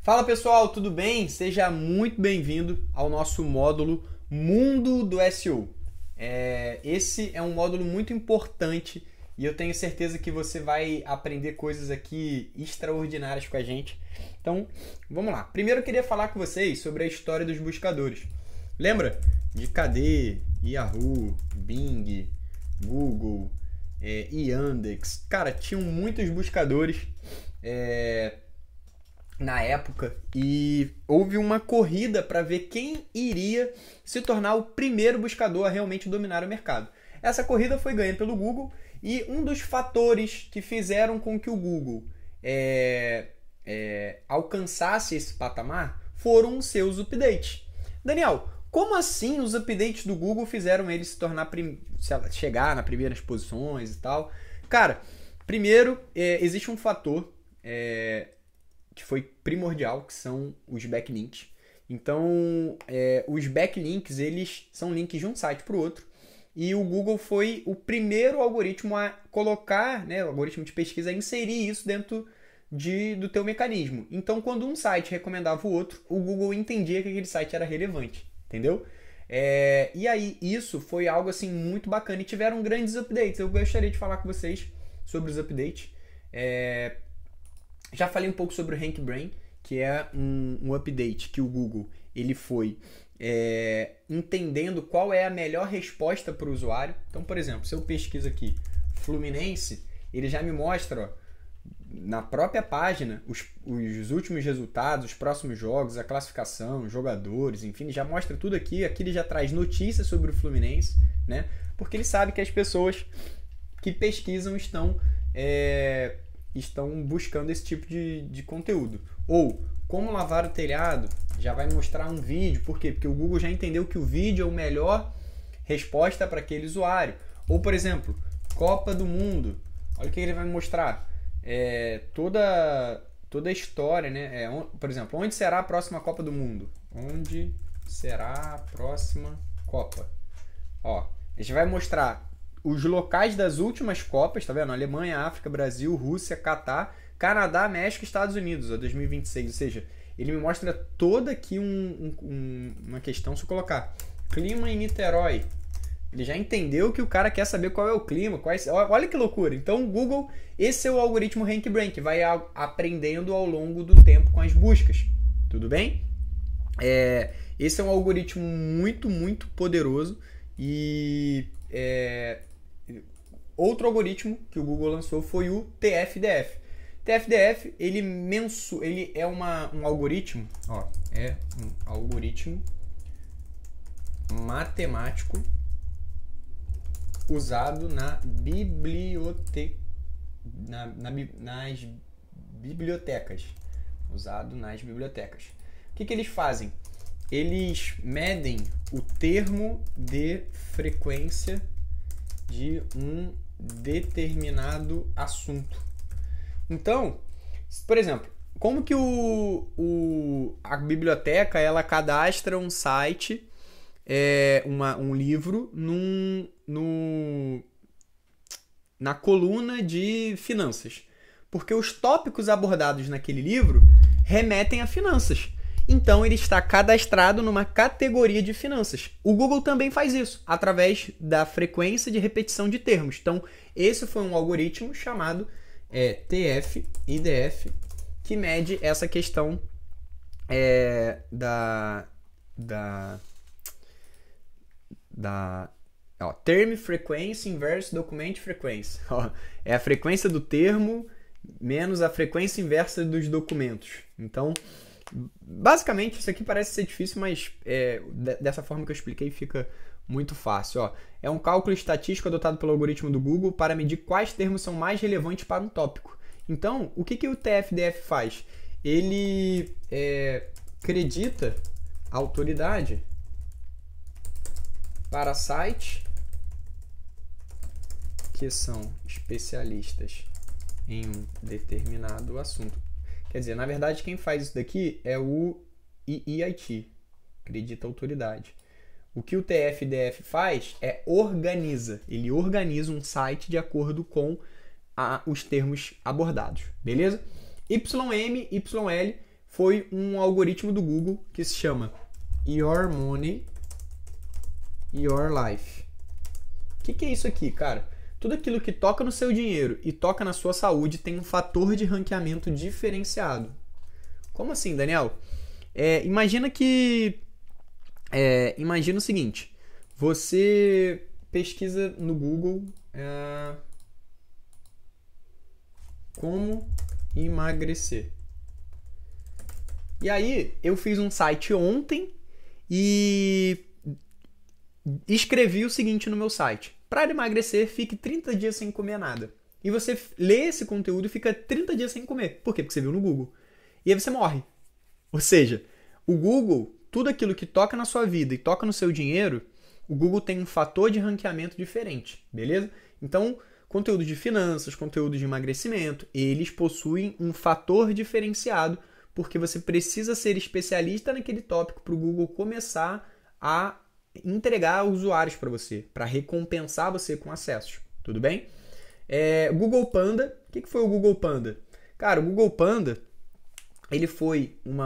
Fala pessoal, tudo bem? Seja muito bem-vindo ao nosso módulo Mundo do SEO. Esse é um módulo muito importante e eu tenho certeza que você vai aprender coisas aqui extraordinárias com a gente. Então, vamos lá. Primeiro eu queria falar com vocês sobre a história dos buscadores. Lembra de KD, Yahoo, Bing, Google, Yandex? Cara, tinham muitos buscadores na época e houve uma corrida para ver quem iria se tornar o primeiro buscador a realmente dominar o mercado. Essa corrida foi ganha pelo Google e um dos fatores que fizeram com que o Google alcançasse esse patamar foram os seus updates. Daniel, como assim os updates do Google fizeram ele se tornar chegar nas primeiras posições e tal? Cara, primeiro existe um fator que foi primordial, que são os backlinks. Então, os backlinks, eles são links de um site para o outro. E o Google foi o primeiro algoritmo a colocar, o algoritmo de pesquisa, a inserir isso dentro do teu mecanismo. Então, quando um site recomendava o outro, o Google entendia que aquele site era relevante, entendeu? E aí, isso foi algo assim muito bacana e tiveram grandes updates. Eu gostaria de falar com vocês sobre os updates. Já falei um pouco sobre o RankBrain, que é um update que o Google ele foi entendendo qual é a melhor resposta para o usuário. Então, por exemplo, se eu pesquiso aqui Fluminense, ele já me mostra na própria página os últimos resultados, os próximos jogos, a classificação, jogadores, enfim, já mostra tudo aqui. Aqui ele já traz notícias sobre o Fluminense, né? Porque ele sabe que as pessoas que pesquisam estão buscando esse tipo de conteúdo. Ou, como lavar o telhado, já vai mostrar um vídeo. Por quê? Porque o Google já entendeu que o vídeo é a melhor resposta para aquele usuário. Ou, por exemplo, Copa do Mundo. Olha o que ele vai mostrar. Toda a história, né? Por exemplo, onde será a próxima Copa do Mundo? Onde será a próxima Copa? Ó, a gente vai mostrar os locais das últimas Copas, tá vendo? Alemanha, África, Brasil, Rússia, Catar, Canadá, México e Estados Unidos, 2026. Ou seja, ele me mostra toda aqui uma questão. Se eu colocar clima em Niterói, ele já entendeu que o cara quer saber qual é o clima. Olha que loucura. Então, o Google, esse é o algoritmo RankBrain, que vai aprendendo ao longo do tempo com as buscas. Tudo bem? Esse é um algoritmo muito, muito poderoso e outro algoritmo que o Google lançou foi o TF-DF. TF-DF, ele é um algoritmo, um algoritmo matemático usado nas bibliotecas. O que eles fazem? Eles medem o termo de frequência de um determinado assunto. Então, por exemplo, como que a biblioteca ela cadastra um site, um livro na coluna de finanças? Porque os tópicos abordados naquele livro remetem a finanças. Então, ele está cadastrado numa categoria de finanças. O Google também faz isso, através da frequência de repetição de termos. Então, esse foi um algoritmo chamado TF-IDF, que mede essa questão term frequency inverse document frequency. É a frequência do termo menos a frequência inversa dos documentos. Então, basicamente, isso aqui parece ser difícil, mas dessa forma que eu expliquei fica muito fácil. É um cálculo estatístico adotado pelo algoritmo do Google para medir quais termos são mais relevantes para um tópico. Então, o que o TF-DF faz? Ele acredita a autoridade para sites que são especialistas em um determinado assunto. Quer dizer, na verdade, quem faz isso daqui é o EIT, acredita a autoridade. O que o TF-DF faz ele organiza um site de acordo com os termos abordados, beleza? YM, YL foi um algoritmo do Google que se chama Your Money, Your Life. O que é isso aqui, cara? Tudo aquilo que toca no seu dinheiro e toca na sua saúde tem um fator de ranqueamento diferenciado. Como assim, Daniel? Imagina o seguinte. Você pesquisa no Google como emagrecer. E aí, eu fiz um site ontem e escrevi o seguinte no meu site. Para emagrecer, fique 30 dias sem comer nada. E você lê esse conteúdo e fica 30 dias sem comer. Por quê? Porque você viu no Google. E aí você morre. Ou seja, o Google, tudo aquilo que toca na sua vida e toca no seu dinheiro, o Google tem um fator de ranqueamento diferente, beleza? Então, conteúdo de finanças, conteúdo de emagrecimento, eles possuem um fator diferenciado porque você precisa ser especialista naquele tópico para o Google começar a entregar usuários para você, para recompensar você com acessos, tudo bem? Google Panda, o que foi o Google Panda? Cara, o Google Panda, ele foi um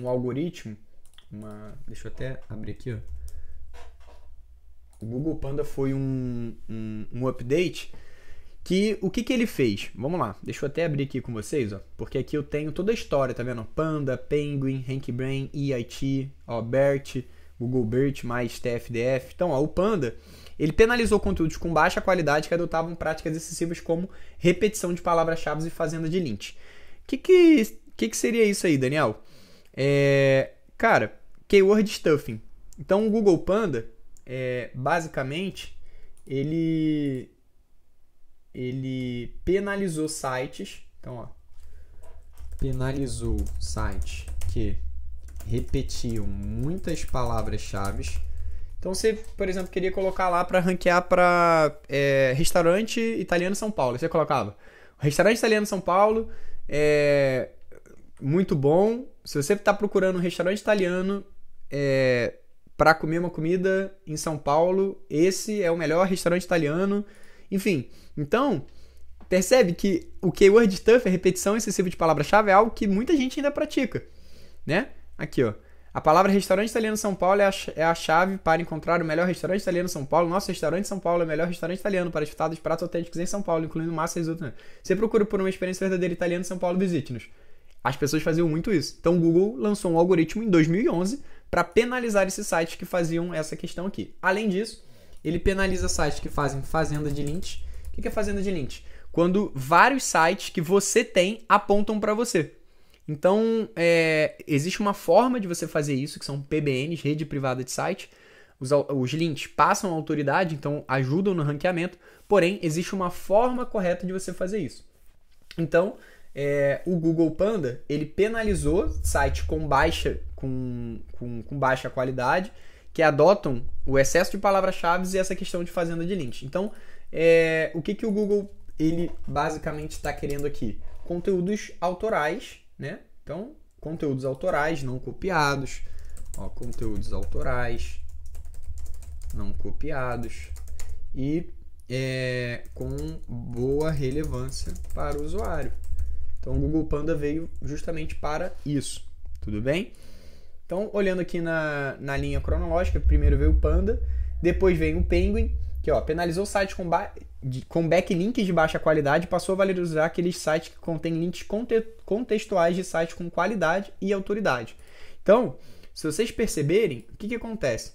algoritmo, deixa eu até abrir aqui, ó. O Google Panda foi um update que o que ele fez? Vamos lá, deixa eu até abrir aqui com vocês, ó, porque aqui eu tenho toda a história, tá vendo? Panda, Penguin, HankBrain, EIT, ó, BERT, Google BERT mais TFDF. Então, ó, o Panda, ele penalizou conteúdos com baixa qualidade que adotavam práticas excessivas como repetição de palavras-chave e fazenda de lint. O que seria isso aí, Daniel? Cara, keyword stuffing. Então, o Google Panda, basicamente, ele penalizou sites. Então, ó, penalizou sites que repetiam muitas palavras-chave. Então, você, por exemplo, queria colocar lá para ranquear para restaurante italiano São Paulo. Você colocava restaurante italiano São Paulo, muito bom. Se você está procurando um restaurante italiano para comer uma comida em São Paulo, esse é o melhor restaurante italiano. Enfim, então, percebe que o keyword stuff, a repetição excessiva de palavra-chave, é algo que muita gente ainda pratica, né? Aqui, ó. A palavra restaurante italiano São Paulo é a chave para encontrar o melhor restaurante italiano São Paulo. Nosso restaurante São Paulo é o melhor restaurante italiano para desfrutar dos pratos autênticos em São Paulo, incluindo massa e risoto. Você procura por uma experiência verdadeira italiana em São Paulo, visite-nos. As pessoas faziam muito isso. Então, o Google lançou um algoritmo em 2011 para penalizar esses sites que faziam essa questão aqui. Além disso, ele penaliza sites que fazem fazenda de links. O que é fazenda de links? Quando vários sites que você tem apontam para você. Então, existe uma forma de você fazer isso, que são PBNs, rede privada de site. Os links passam a autoridade, então ajudam no ranqueamento, porém, existe uma forma correta de você fazer isso. Então, o Google Panda, ele penalizou sites com baixa qualidade, que adotam o excesso de palavras-chave e essa questão de fazenda de links. Então, o que o Google ele basicamente está querendo aqui? Conteúdos autorais, né? Então, conteúdos autorais não copiados. Ó, conteúdos autorais não copiados e com boa relevância para o usuário. Então, o Google Panda veio justamente para isso. Tudo bem? Então, olhando aqui na linha cronológica, primeiro veio o Panda, depois vem o Penguin, que penalizou sites com backlinks de baixa qualidade, passou a valorizar aqueles sites que contêm links contextuais de sites com qualidade e autoridade. Então, se vocês perceberem, o que acontece?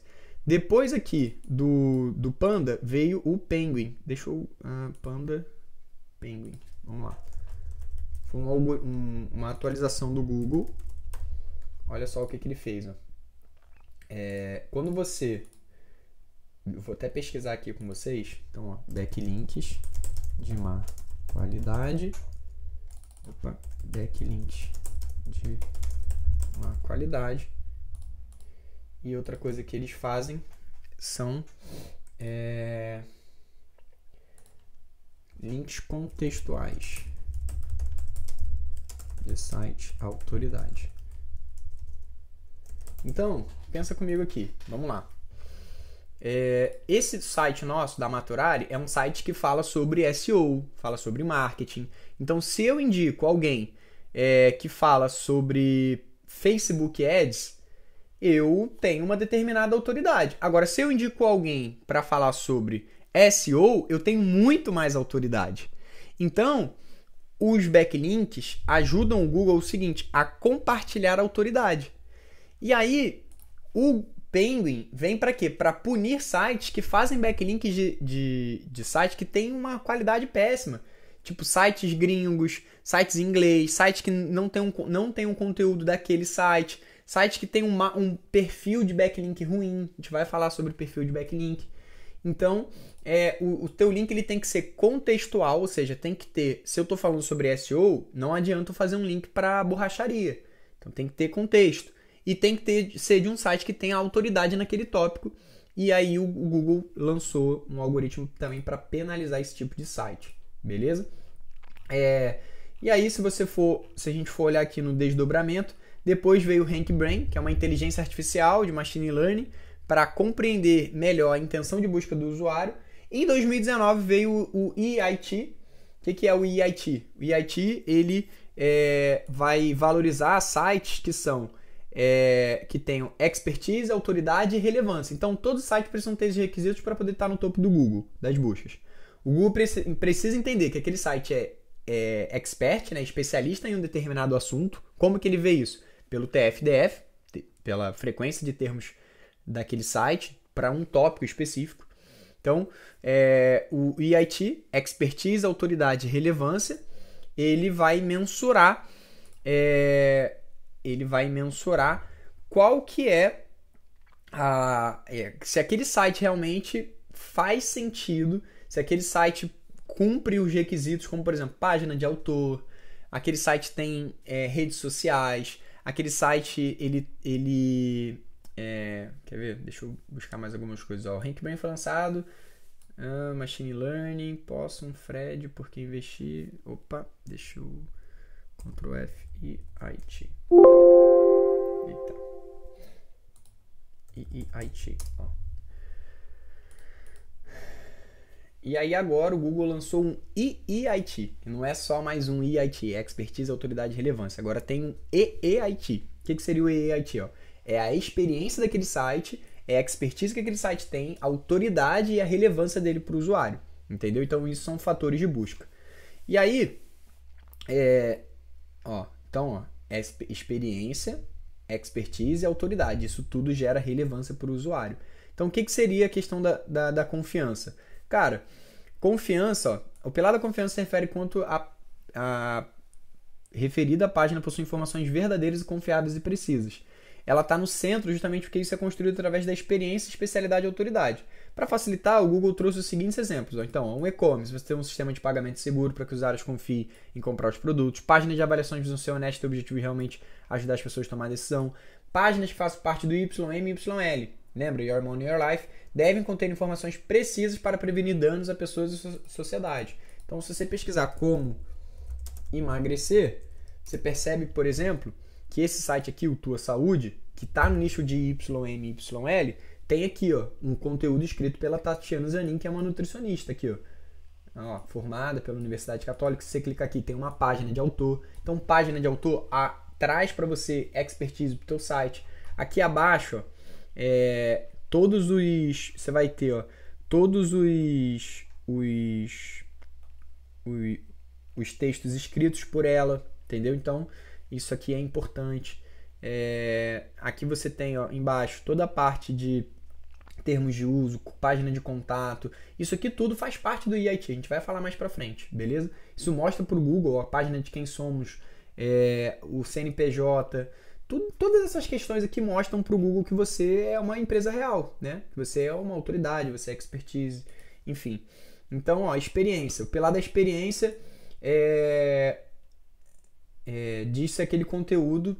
Depois aqui do Panda veio o Penguin. Deixa eu... Panda, Penguin. Vamos lá. Foi uma atualização do Google. Olha só o que ele fez. Ó. Quando você... Eu vou até pesquisar aqui com vocês. Então, ó, backlinks de má qualidade. Backlinks de má qualidade. E outra coisa que eles fazem são links contextuais de site autoridade. Então, pensa comigo aqui. Vamos lá. Esse site nosso, da Maturari, é um site que fala sobre SEO, fala sobre marketing. Então, se eu indico alguém que fala sobre Facebook Ads, eu tenho uma determinada autoridade. Agora, se eu indico alguém para falar sobre SEO, eu tenho muito mais autoridade. Então, os backlinks ajudam o Google o seguinte, a compartilhar a autoridade. E aí, o Penguin vem para quê? Para punir sites que fazem backlinks de sites que têm uma qualidade péssima. Tipo sites gringos, sites em inglês, sites que não tem um conteúdo daquele site, sites que tem um perfil de backlink ruim. A gente vai falar sobre perfil de backlink. Então, o teu link ele tem que ser contextual, ou seja, tem que ter... Se eu estou falando sobre SEO, não adianta eu fazer um link para borracharia. Então, tem que ter contexto. E tem que ser de um site que tenha autoridade naquele tópico. E aí o Google lançou um algoritmo também para penalizar esse tipo de site. Beleza? E aí, se a gente for olhar aqui no desdobramento, depois veio o RankBrain, que é uma inteligência artificial de machine learning, para compreender melhor a intenção de busca do usuário. Em 2019 veio o EIT. O que é o EIT? O EIT ele, vai valorizar sites que tenham expertise, autoridade e relevância. Então, todos os sites precisam ter esses requisitos para poder estar no topo do Google, das buscas. O Google precisa entender que aquele site é expert, né, especialista em um determinado assunto. Como que ele vê isso? Pelo TF-DF, pela frequência de termos daquele site para um tópico específico. Então, o EIT, expertise, autoridade e relevância, ele vai mensurar qual que se aquele site realmente faz sentido, se aquele site cumpre os requisitos, como por exemplo, página de autor, aquele site tem redes sociais, aquele site quer ver? Deixa eu buscar mais algumas coisas. O RankBrain foi lançado, Machine Learning, Possum, Fred, porque investir... Opa, deixa eu... Ctrl F e IT. Eita. IT. Ó. E aí agora o Google lançou um EIT. Não é só mais um EIT, é Expertise, Autoridade e Relevância. Agora tem um EIT. O que seria o EIT? Ó? É a experiência daquele site, é a expertise que aquele site tem, a autoridade e a relevância dele para o usuário. Entendeu? Então isso são fatores de busca. E aí, experiência, expertise e autoridade. Isso tudo gera relevância para o usuário. Então o que seria a questão da confiança? Cara, confiança, o pilar da confiança se refere quanto a referida página possui informações verdadeiras e confiáveis e precisas. Ela está no centro justamente porque isso é construído através da experiência, especialidade e autoridade. Para facilitar, o Google trouxe os seguintes exemplos. Então, um e-commerce, você tem um sistema de pagamento seguro para que os usuários confiem em comprar os produtos. Páginas de avaliações visam ser honestas e objetivo de realmente ajudar as pessoas a tomar decisão. Páginas que façam parte do YM e YL. Lembra, Your Money, Your Life, devem conter informações precisas para prevenir danos a pessoas e sociedade. Então, se você pesquisar como emagrecer, você percebe, por exemplo, que esse site aqui, o Tua Saúde, que está no nicho de YM e YL, tem aqui um conteúdo escrito pela Tatiana Zanin, que é uma nutricionista aqui, formada pela Universidade Católica. Se você clicar aqui, tem uma página de autor. Então, página de autor traz para você expertise para o teu site. Aqui abaixo, você vai ter todos os textos escritos por ela, entendeu? Então, isso aqui é importante. Aqui você tem embaixo toda a parte de termos de uso, página de contato. Isso aqui tudo faz parte do EIT. A gente vai falar mais pra frente, beleza? Isso mostra pro Google a página de quem somos, o CNPJ. Todas essas questões aqui mostram pro Google que você é uma empresa real, né? Que você é uma autoridade, você é expertise, enfim. Então, experiência. O pilar da experiência diz se aquele conteúdo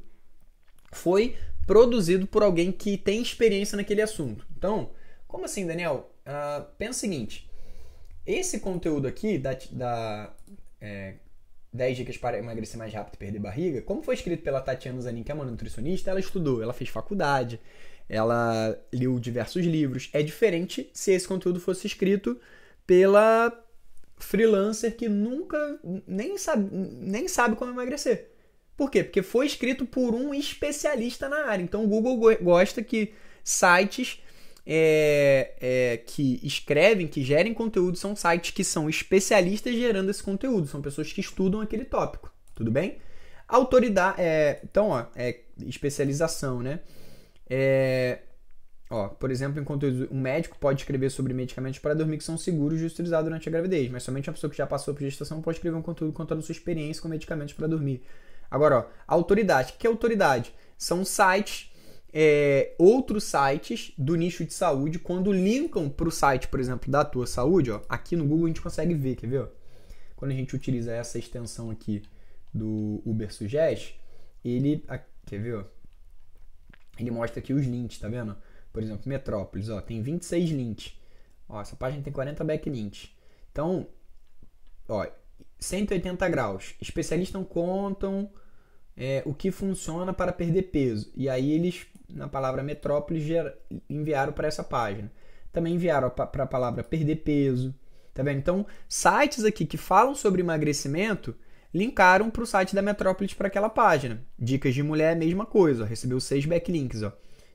foi produzido por alguém que tem experiência naquele assunto. Então, como assim, Daniel? Pensa o seguinte, esse conteúdo aqui 10 dicas para emagrecer mais rápido e perder barriga, como foi escrito pela Tatiana Zanin, que é uma nutricionista, ela estudou, ela fez faculdade, ela leu diversos livros. É diferente se esse conteúdo fosse escrito pela freelancer que nunca nem sabe como emagrecer. Por quê? Porque foi escrito por um especialista na área. Então o Google gosta que sites que escrevem, que gerem conteúdo, são sites que são especialistas gerando esse conteúdo. São pessoas que estudam aquele tópico. Tudo bem? Autoridade. Então, especialização, né? Por exemplo, em conteúdo, um médico pode escrever sobre medicamentos para dormir que são seguros de utilizar durante a gravidez, mas somente uma pessoa que já passou por gestação pode escrever um conteúdo contando sua experiência com medicamentos para dormir. Agora, autoridade. O que é autoridade? São sites, outros sites do nicho de saúde, quando linkam para o site, por exemplo, da tua saúde, aqui no Google a gente consegue ver, quer ver? Quando a gente utiliza essa extensão aqui do Uber Suggest, quer ver? Ele mostra aqui os links, tá vendo? Por exemplo, Metrópolis, tem 26 links. Essa página tem 40 backlinks. Então, 180 graus. Especialistas contam o que funciona para perder peso. E aí eles, na palavra Metrópolis, enviaram para essa página. Também enviaram para a palavra perder peso. Tá vendo? Então, sites aqui que falam sobre emagrecimento linkaram para o site da Metrópolis para aquela página. Dicas de mulher, mesma coisa. Recebeu 6 backlinks.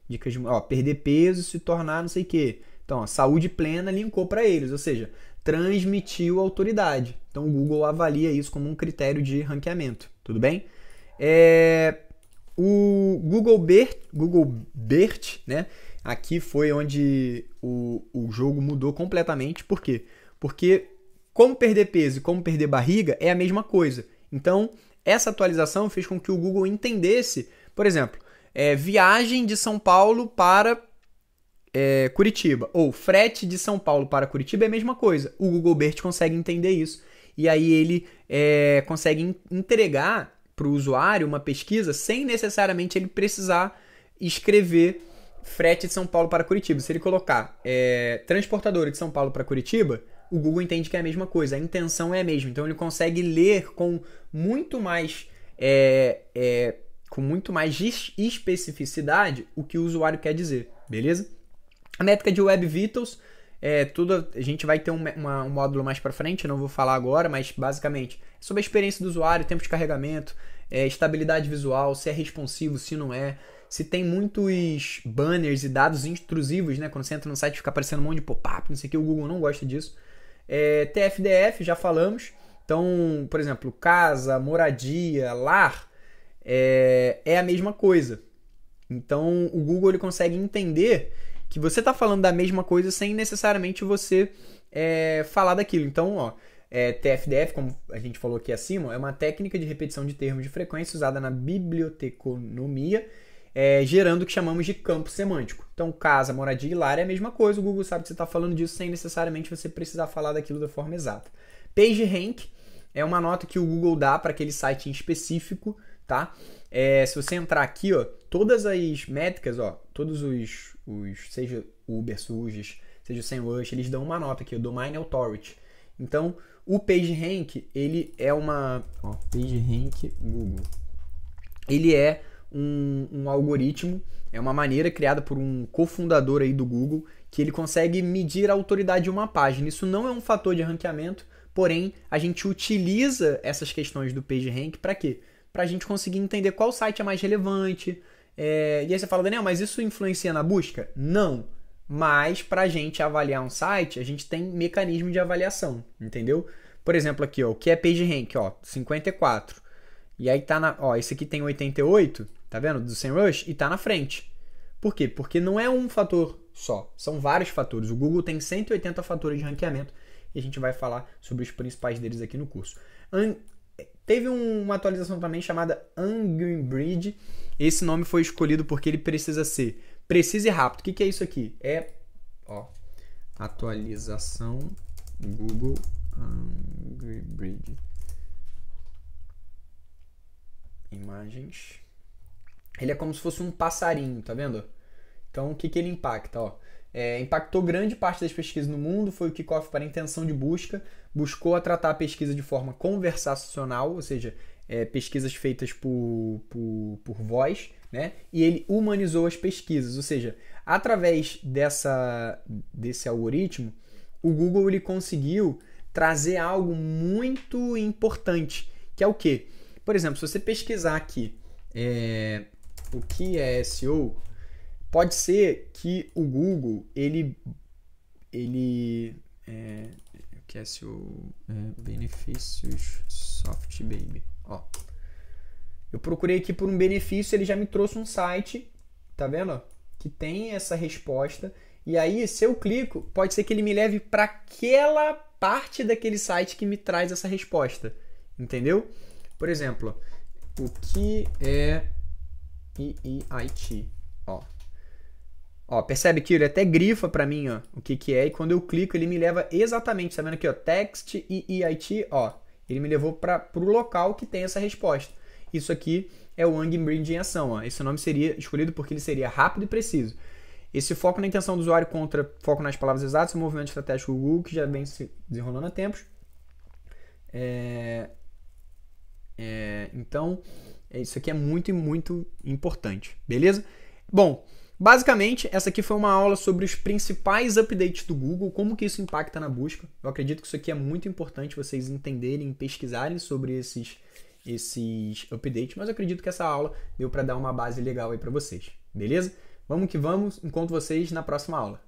Dicas de perder peso, se tornar não sei o quê. Então, saúde plena linkou para eles. Ou seja, transmitiu autoridade. Então, o Google avalia isso como um critério de ranqueamento. Tudo bem? O Google BERT, né? Aqui foi onde o jogo mudou completamente. Por quê? Porque como perder peso e como perder barriga é a mesma coisa. Então, essa atualização fez com que o Google entendesse, por exemplo, viagem de São Paulo para Curitiba, ou frete de São Paulo para Curitiba é a mesma coisa. O Google BERT consegue entender isso. E aí ele consegue entregar para o usuário uma pesquisa sem necessariamente ele precisar escrever frete de São Paulo para Curitiba. Se ele colocar transportadora de São Paulo para Curitiba, o Google entende que é a mesma coisa, a intenção é a mesma. Então ele consegue ler com muito mais especificidade o que o usuário quer dizer, beleza? A métrica de Web Vitals, a gente vai ter um módulo mais para frente, eu não vou falar agora, mas basicamente é sobre a experiência do usuário, tempo de carregamento, estabilidade visual, se é responsivo, se não é, se tem muitos banners e dados intrusivos, né? Quando você entra no site fica aparecendo um monte de pop-up, não sei o que, o Google não gosta disso. TFDF, já falamos. Então, por exemplo, casa, moradia, lar, é a mesma coisa. Então, o Google ele consegue entender que você está falando da mesma coisa sem necessariamente você falar daquilo. Então, TFDF, como a gente falou aqui acima, é uma técnica de repetição de termos de frequência usada na biblioteconomia, gerando o que chamamos de campo semântico. Então, casa, moradia e lar é a mesma coisa. O Google sabe que você está falando disso sem necessariamente você precisar falar daquilo da forma exata. PageRank é uma nota que o Google dá para aquele site em específico, tá? Se você entrar aqui, todas as métricas, todos os seja o Uber Suggest, seja o SEMrush, eles dão uma nota aqui, o Domain Authority. Então, o PageRank, ele é uma... PageRank Google. Ele é um algoritmo, é uma maneira criada por um cofundador aí do Google, que ele consegue medir a autoridade de uma página. Isso não é um fator de ranqueamento, porém, a gente utiliza essas questões do PageRank para quê? Para a gente conseguir entender qual site é mais relevante. E aí você fala, Daniel, mas isso influencia na busca? Não. Mas para a gente avaliar um site, a gente tem mecanismo de avaliação, entendeu? Por exemplo, aqui, o que é PageRank? 54. E aí tá esse aqui tem 88, tá vendo? Do SEMrush, e tá na frente. Por quê? Porque não é um fator só, são vários fatores. O Google tem 180 fatores de ranqueamento e a gente vai falar sobre os principais deles aqui no curso. Teve uma atualização também chamada Angry Bridge. Esse nome foi escolhido porque ele precisa ser preciso e rápido. O que é isso aqui? Atualização Google Angry Bridge. Imagens. Ele é como se fosse um passarinho, tá vendo? Então, o que ele impacta? Impactou grande parte das pesquisas no mundo, foi o kickoff para a intenção de busca, buscou a tratar a pesquisa de forma conversacional, ou seja, pesquisas feitas por voz, né? E ele humanizou as pesquisas, ou seja, através desse algoritmo, o Google ele conseguiu trazer algo muito importante, que é o quê? Por exemplo, se você pesquisar aqui o que é SEO, pode ser que o Google, o que é SEO? Benefícios Soft Baby. Ó, eu procurei aqui por um benefício, ele já me trouxe um site, tá vendo? Que tem essa resposta. E aí, se eu clico, pode ser que ele me leve para aquela parte daquele site que me traz essa resposta. Entendeu? Por exemplo, o que é EEIT? Ó, percebe que ele até grifa para mim, ó, o que é, e quando eu clico ele me leva exatamente, tá vendo aqui, ó, text EEIT, ó, ele me levou para o local que tem essa resposta. Isso aqui é o Angbridge em ação, ó. Esse nome seria escolhido porque ele seria rápido e preciso. Esse foco na intenção do usuário contra foco nas palavras exatas, o movimento estratégico do Google, que já vem se desenrolando há tempos. Então, isso aqui é muito, muito importante, beleza? Bom, basicamente, essa aqui foi uma aula sobre os principais updates do Google, como que isso impacta na busca. Eu acredito que isso aqui é muito importante vocês entenderem, pesquisarem sobre esses updates, mas eu acredito que essa aula deu para dar uma base legal aí para vocês, beleza? Vamos que vamos, encontro vocês na próxima aula.